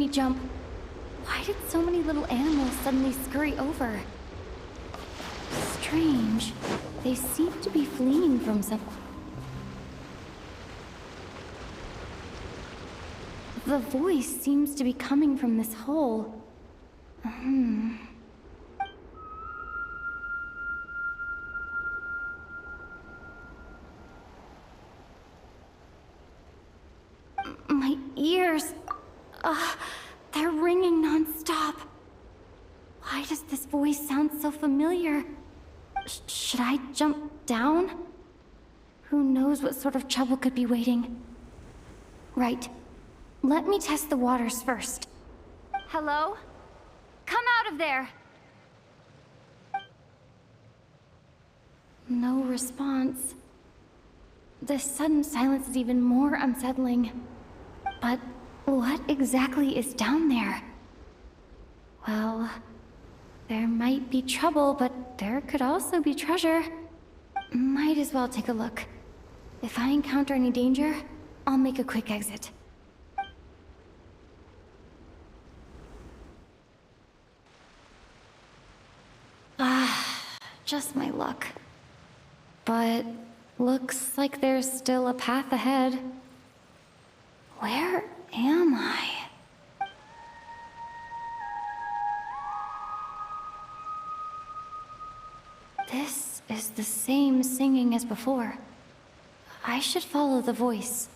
me jump. Why did so many little animals suddenly scurry over? Strange. They seem to be fleeing from some... The voice seems to be coming from this hole. My ears... they're ringing non-stop. Why does this voice sound so familiar? Should I jump down? Who knows what sort of trouble could be waiting? Right. Let me test the waters first. Hello? Come out of there! No response. The sudden silence is even more unsettling. But what exactly is down there? Well, there might be trouble, but there could also be treasure. Might as well take a look. If I encounter any danger, I'll make a quick exit. Just my luck. But looks like there's still a path ahead. Where am I? This is the same singing as before. I should follow the voice.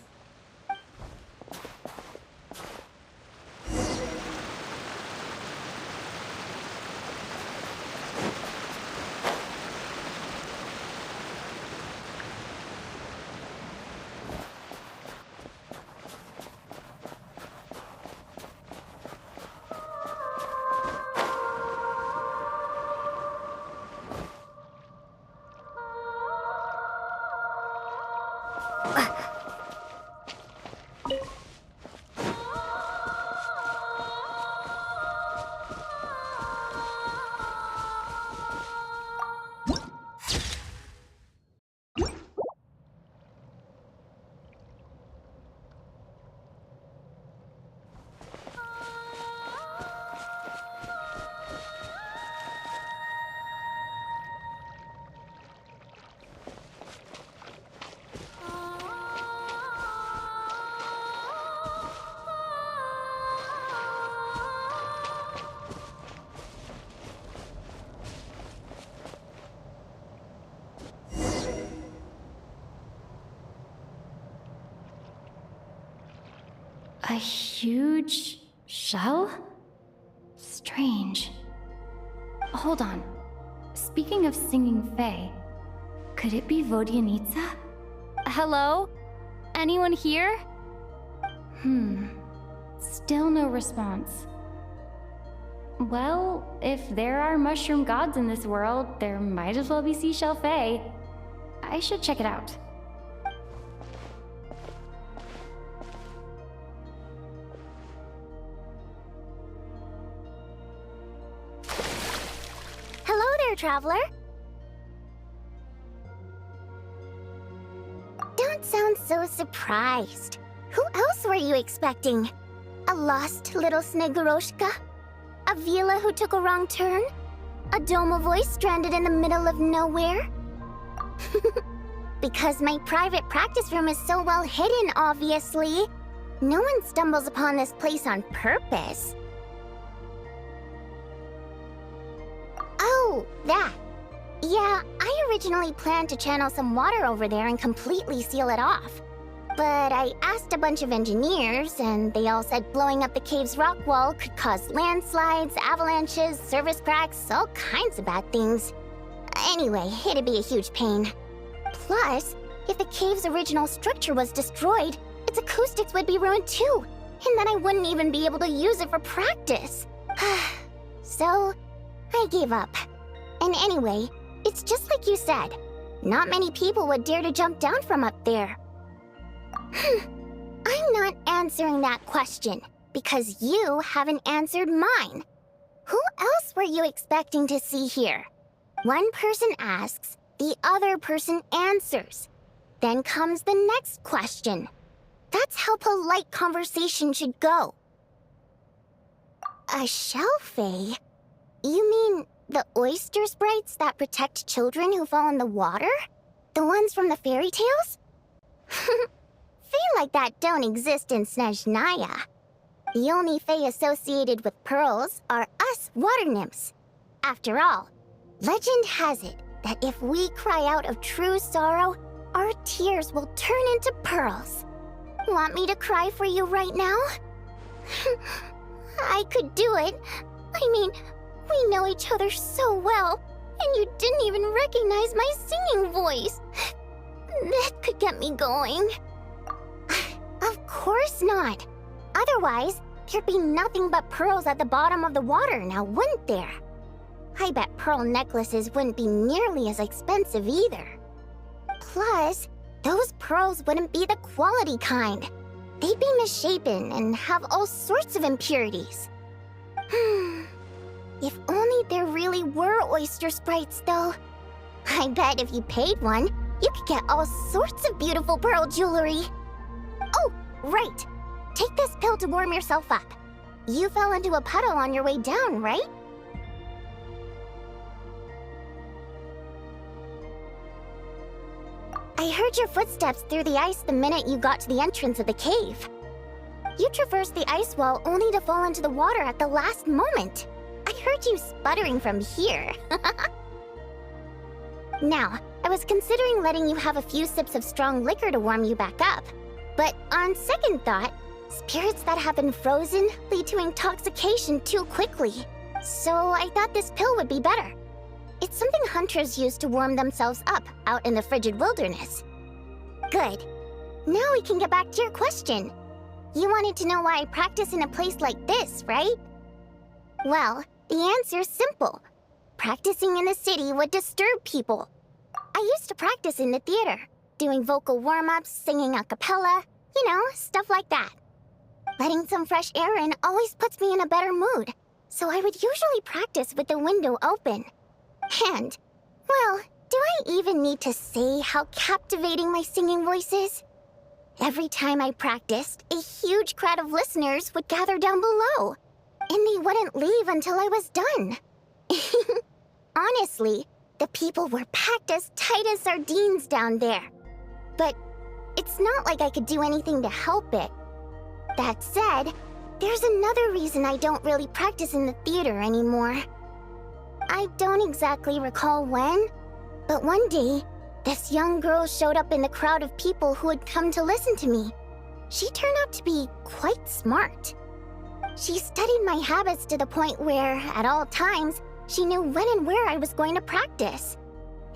A huge shell? Strange. Hold on. Speaking of singing Fae, could it be Vodyanitsa? Hello? Anyone here? Still no response. Well, if there are mushroom gods in this world, there might as well be seashell Fae. I should check it out. Traveler? Don't sound so surprised. Who else were you expecting? A lost little Snegoroshka? A Vila who took a wrong turn? A Doma voice stranded in the middle of nowhere? Because my private practice room is so well hidden, obviously. No one stumbles upon this place on purpose. Oh, that. Yeah, I originally planned to channel some water over there and completely seal it off. But I asked a bunch of engineers, and they all said blowing up the cave's rock wall could cause landslides, avalanches, surface cracks, all kinds of bad things. Anyway, it'd be a huge pain. Plus, if the cave's original structure was destroyed, its acoustics would be ruined too, and then I wouldn't even be able to use it for practice. So, I gave up. And anyway, it's just like you said. Not many people would dare to jump down from up there. I'm not answering that question, because you haven't answered mine. Who else were you expecting to see here? One person asks, the other person answers. Then comes the next question. That's how polite conversation should go. A shell fae? You mean the oyster sprites that protect children who fall in the water? The ones from the fairy tales? Fae like that don't exist in Snezhnaya. The only fae associated with pearls are us water nymphs. After all, legend has it that if we cry out of true sorrow, our tears will turn into pearls. Want me to cry for you right now? I could do it. I mean, we know each other so well, and you didn't even recognize my singing voice. That could get me going. Of course not. Otherwise, there'd be nothing but pearls at the bottom of the water now, wouldn't there? I bet pearl necklaces wouldn't be nearly as expensive either. Plus, those pearls wouldn't be the quality kind. They'd be misshapen and have all sorts of impurities. If only there really were oyster sprites, though. I bet if you paid one, you could get all sorts of beautiful pearl jewelry. Oh, right. Take this pill to warm yourself up. You fell into a puddle on your way down, right? I heard your footsteps through the ice the minute you got to the entrance of the cave. You traversed the ice wall only to fall into the water at the last moment. I heard you sputtering from here. Now, I was considering letting you have a few sips of strong liquor to warm you back up. But on second thought, spirits that have been frozen lead to intoxication too quickly. So I thought this pill would be better. It's something hunters use to warm themselves up out in the frigid wilderness. Good. Now we can get back to your question. You wanted to know why I practice in a place like this, right? Well, the answer's simple. Practicing in the city would disturb people. I used to practice in the theater, doing vocal warm-ups, singing a cappella, you know, stuff like that. Letting some fresh air in always puts me in a better mood, so I would usually practice with the window open. And, well, do I even need to say how captivating my singing voice is? Every time I practiced, a huge crowd of listeners would gather down below, and they wouldn't leave until I was done. Honestly, the people were packed as tight as sardines down there. But it's not like I could do anything to help it. That said, there's another reason I don't really practice in the theater anymore. I don't exactly recall when, but one day, this young girl showed up in the crowd of people who had come to listen to me. She turned out to be quite smart. She studied my habits to the point where, at all times, she knew when and where I was going to practice.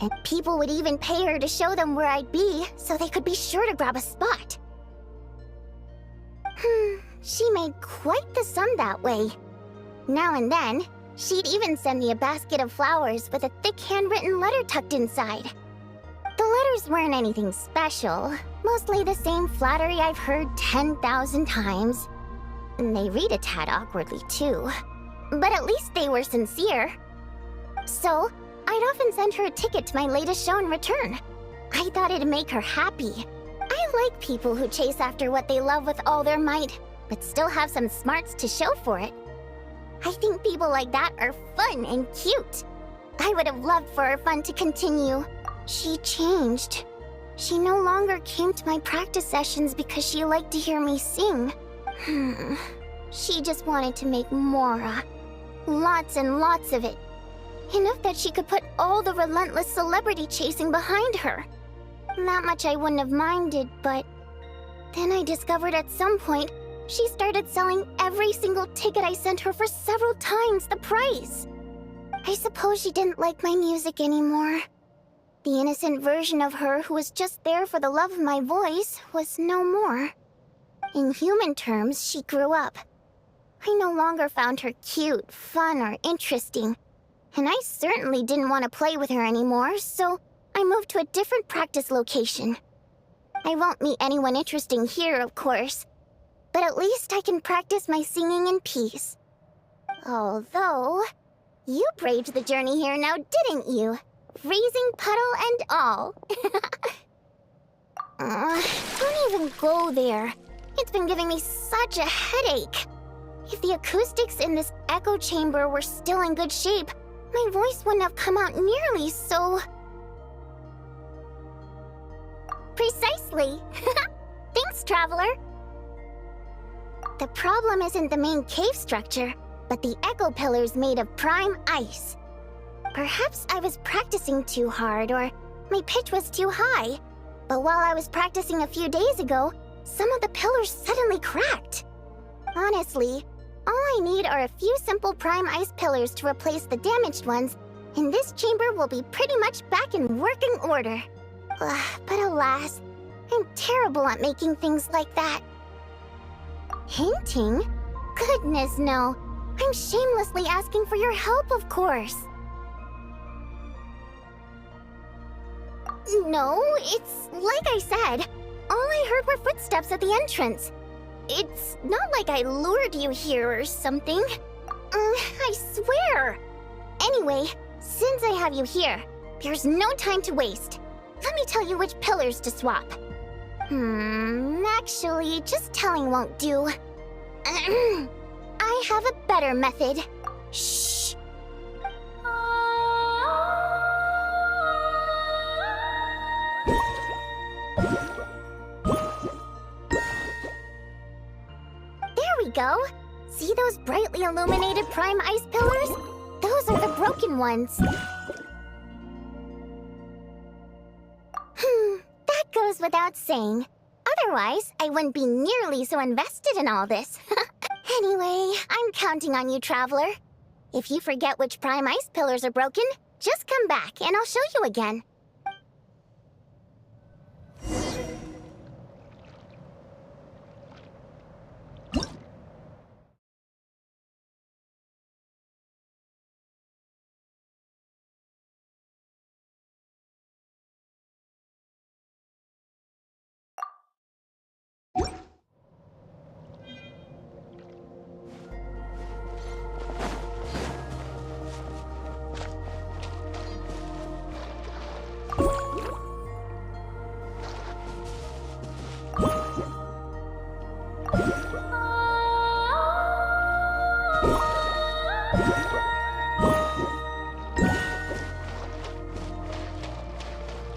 And people would even pay her to show them where I'd be so they could be sure to grab a spot. She made quite the sum that way. Now and then, she'd even send me a basket of flowers with a thick handwritten letter tucked inside. The letters weren't anything special, mostly the same flattery I've heard 10,000 times. And they read a tad awkwardly, too. But at least they were sincere. So, I'd often send her a ticket to my latest show in return. I thought it'd make her happy. I like people who chase after what they love with all their might, but still have some smarts to show for it. I think people like that are fun and cute. I would have loved for our fun to continue. She changed. She no longer came to my practice sessions because she liked to hear me sing. She just wanted to make more. Lots and lots of it. Enough that she could put all the relentless celebrity chasing behind her. That much I wouldn't have minded, but then I discovered at some point she started selling every single ticket I sent her for several times the price. I suppose she didn't like my music anymore. The innocent version of her who was just there for the love of my voice was no more. In human terms, she grew up. I no longer found her cute, fun, or interesting. And I certainly didn't want to play with her anymore, so I moved to a different practice location. I won't meet anyone interesting here, of course, but at least I can practice my singing in peace. Although, you braved the journey here now, didn't you? Freezing puddle and all. Don't even go there. It's been giving me such a headache. If the acoustics in this echo chamber were still in good shape, my voice wouldn't have come out nearly so... Precisely! Thanks, Traveler! The problem isn't the main cave structure, but the echo pillars made of prime ice. Perhaps I was practicing too hard, or my pitch was too high. But while I was practicing a few days ago, some of the pillars suddenly cracked. Honestly, all I need are a few simple prime ice pillars to replace the damaged ones, and this chamber will be pretty much back in working order. But alas, I'm terrible at making things like that. Hinting? Goodness no. I'm shamelessly asking for your help, of course. No, it's like I said. All I heard were footsteps at the entrance. It's not like I lured you here or something. I swear. Anyway, since I have you here, there's no time to waste. Let me tell you which pillars to swap. Actually, just telling won't do. I have a better method. Shh. There we go. See those brightly illuminated prime ice pillars? Those are the broken ones. That goes without saying. Otherwise, I wouldn't be nearly so invested in all this. Anyway, I'm counting on you, Traveler. If you forget which prime ice pillars are broken, just come back and I'll show you again.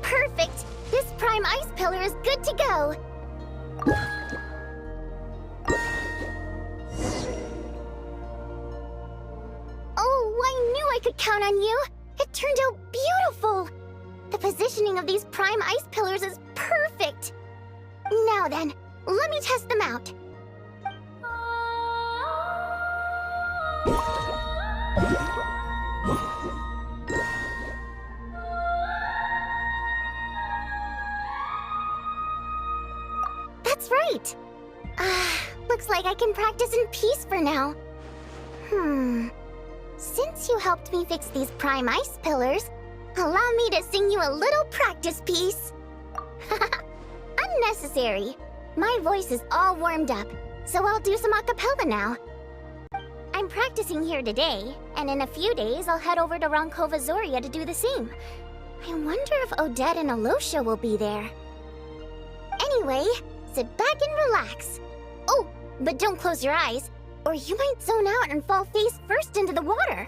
Perfect! This prime ice pillar is good to go! Oh, I knew I could count on you! It turned out beautiful! The positioning of these prime ice pillars is perfect! Now then, let me test them out. That's right! Looks like I can practice in peace for now. Since you helped me fix these prime ice pillars, allow me to sing you a little practice piece. Unnecessary. My voice is all warmed up, so I'll do some a cappella now. I'm practicing here today, and in a few days I'll head over to Ronkovazoria to do the same. I wonder if Odette and Alosha will be there. Anyway, sit back and relax. Oh, but don't close your eyes, or you might zone out and fall face first into the water.